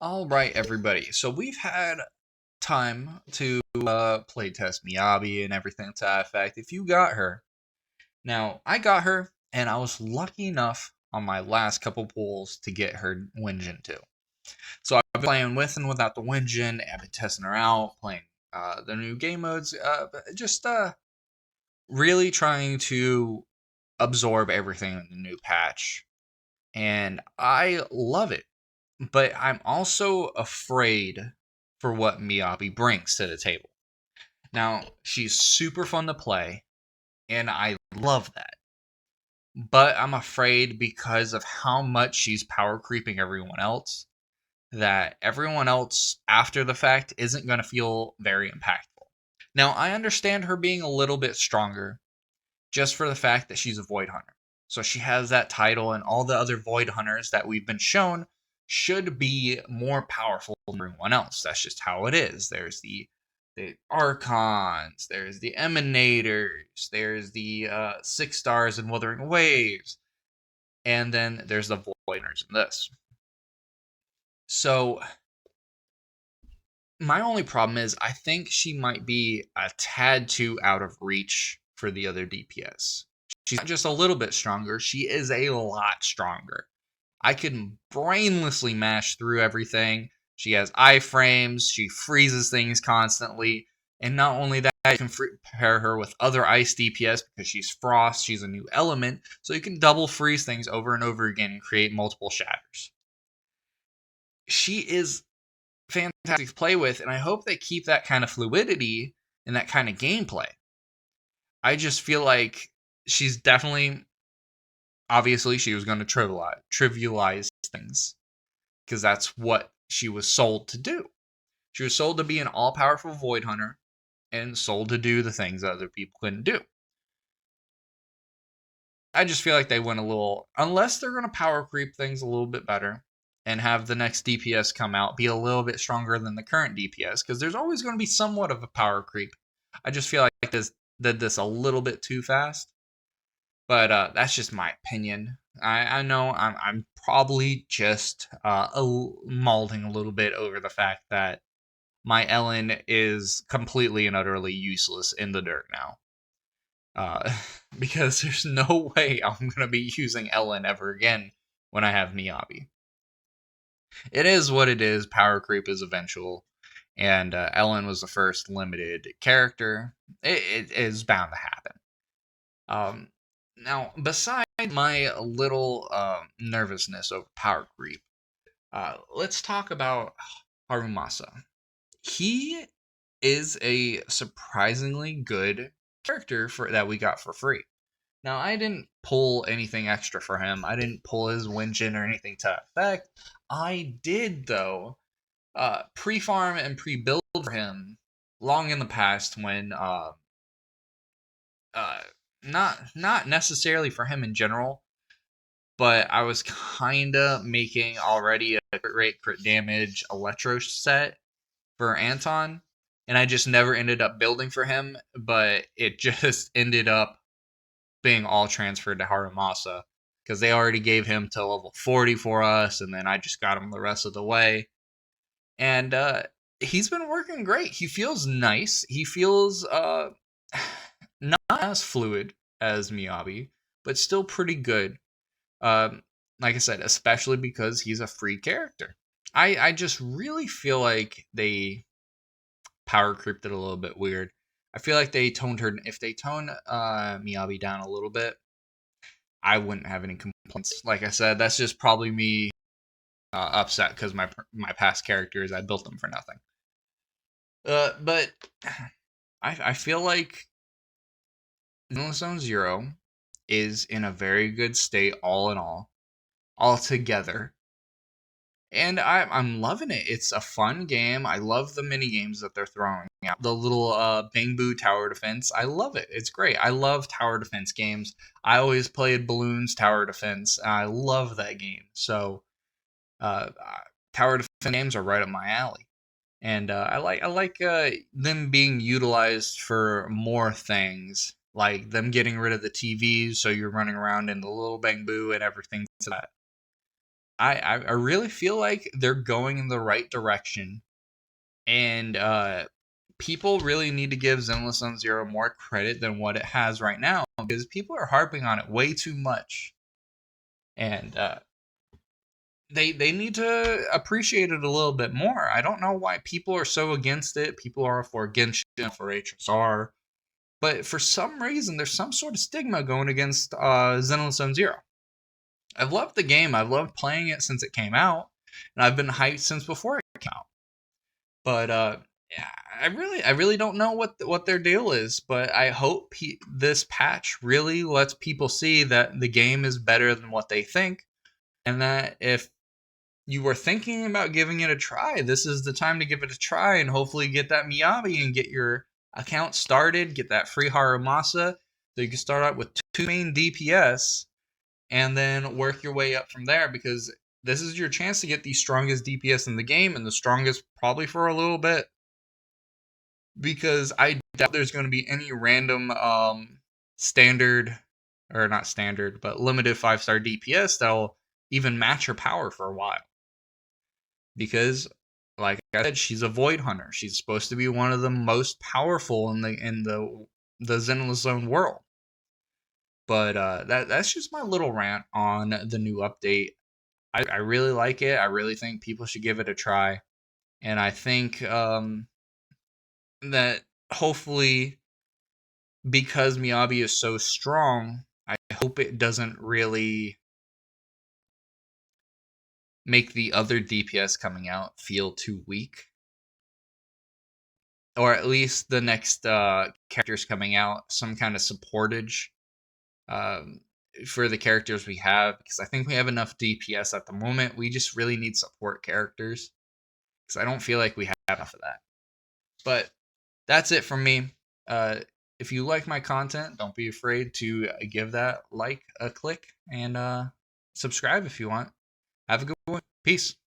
Alright, everybody. So we've had time to playtest Miyabi and everything to that effect. If you got her. Now, I got her, and I was lucky enough on my last couple pulls to get her Winjin too. So I've been playing with and without the Winjin. I've been testing her out, playing the new game modes, just really trying to absorb everything in the new patch. And I love it. But I'm also afraid for what Miyabi brings to the table. Now, she's super fun to play, and I love that. But I'm afraid because of how much she's power creeping everyone else, that everyone else after the fact isn't going to feel very impactful. Now, I understand her being a little bit stronger just for the fact that she's a Void Hunter. So she has that title, and all the other Void Hunters that we've been shown should be more powerful than everyone else. That's just how it is. There's the Archons, there's the Emanators, there's the 6 stars in Wuthering Waves, and then there's the Void Hunters in this. So my only problem is I think she might be a tad too out of reach for the other DPS. She's not just a little bit stronger, she is a lot stronger. I can brainlessly mash through everything. She has iframes, she freezes things constantly, and not only that, you can pair her with other ice DPS because she's frost, she's a new element, so you can double freeze things over and over again and create multiple shatters. She is fantastic to play with, and I hope they keep that kind of fluidity and that kind of gameplay. I just feel like she's definitely, obviously, she was going to trivialize things because that's what she was sold to do. She was sold to be an all-powerful Void Hunter and sold to do the things that other people couldn't do. I just feel like they went a little, unless they're going to power creep things a little bit better and have the next DPS come out be a little bit stronger than the current DPS, because there's always going to be somewhat of a power creep. I just feel like this did this a little bit too fast, but that's just my opinion. I know I'm probably just malding a little bit over the fact that my Ellen is completely and utterly useless in the dirt now. Because there's no way I'm going to be using Ellen ever again when I have Miyabi. It is what it is. Power creep is eventual. And Ellen was the first limited character. It is bound to happen. Now, beside my little nervousness over power creep, let's talk about Harumasa. He is a surprisingly good character that we got for free. Now, I didn't pull anything extra for him. I didn't pull his Winjin or anything to that effect. I did, though, pre-farm and pre-build for him long in the past when, not necessarily for him in general, but I was kinda making already a crit rate, crit damage Electro set for Anton, and I just never ended up building for him, but it just ended up being all transferred to Harumasa because they already gave him to level 40 for us, and then I just got him the rest of the way. And he's been working great. He feels nice. He feels not as fluid as Miyabi, but still pretty good. Like I said, especially because he's a free character. I just really feel like they power creeped it a little bit weird. I feel like they toned her. If they tone Miyabi down a little bit, I wouldn't have any complaints. Like I said, that's just probably me upset because my past characters, I built them for nothing. But I feel like Vanilla Zone Zero is in a very good state all in all together. And I'm loving it. It's a fun game. I love the mini games that they're throwing out. The little Bangbu tower defense. I love it. It's great. I love tower defense games. I always played Balloons Tower Defense. And I love that game. So uh, tower defense games are right up my alley. And I like them being utilized for more things, like them getting rid of the TVs, so you're running around in the little Bangbu and everything to that. I really feel like they're going in the right direction, and people really need to give Zenless Zone Zero more credit than what it has right now, because people are harping on it way too much, and they need to appreciate it a little bit more. I don't know why people are so against it. People are for Genshin, for HSR, but for some reason there's some sort of stigma going against Zenless Zone Zero. I've loved the game. I've loved playing it since it came out, and I've been hyped since before it came out. But yeah, I really don't know what their deal is. But I hope this patch really lets people see that the game is better than what they think, and that if you were thinking about giving it a try, this is the time to give it a try, and hopefully get that Miyabi and get your account started, get that free Harumasa, so you can start out with 2 main DPS, and then work your way up from there, because this is your chance to get the strongest DPS in the game, and the strongest probably for a little bit, because I doubt there's going to be any random standard, or not standard, but limited 5-star DPS that'll even match her power for a while. Because, like I said, she's a Void Hunter. She's supposed to be one of the most powerful in the Zenless Zone world. But that's just my little rant on the new update. I really like it. I really think people should give it a try, and I think that hopefully, because Miyabi is so strong, I hope it doesn't really make the other DPS coming out feel too weak. Or at least the next characters coming out, some kind of supportage for the characters we have, because I think we have enough DPS at the moment. We just really need support characters, because I don't feel like we have enough of that. But that's it from me. If you like my content, don't be afraid to give that like a click, and subscribe if you want. Have a good one. Peace.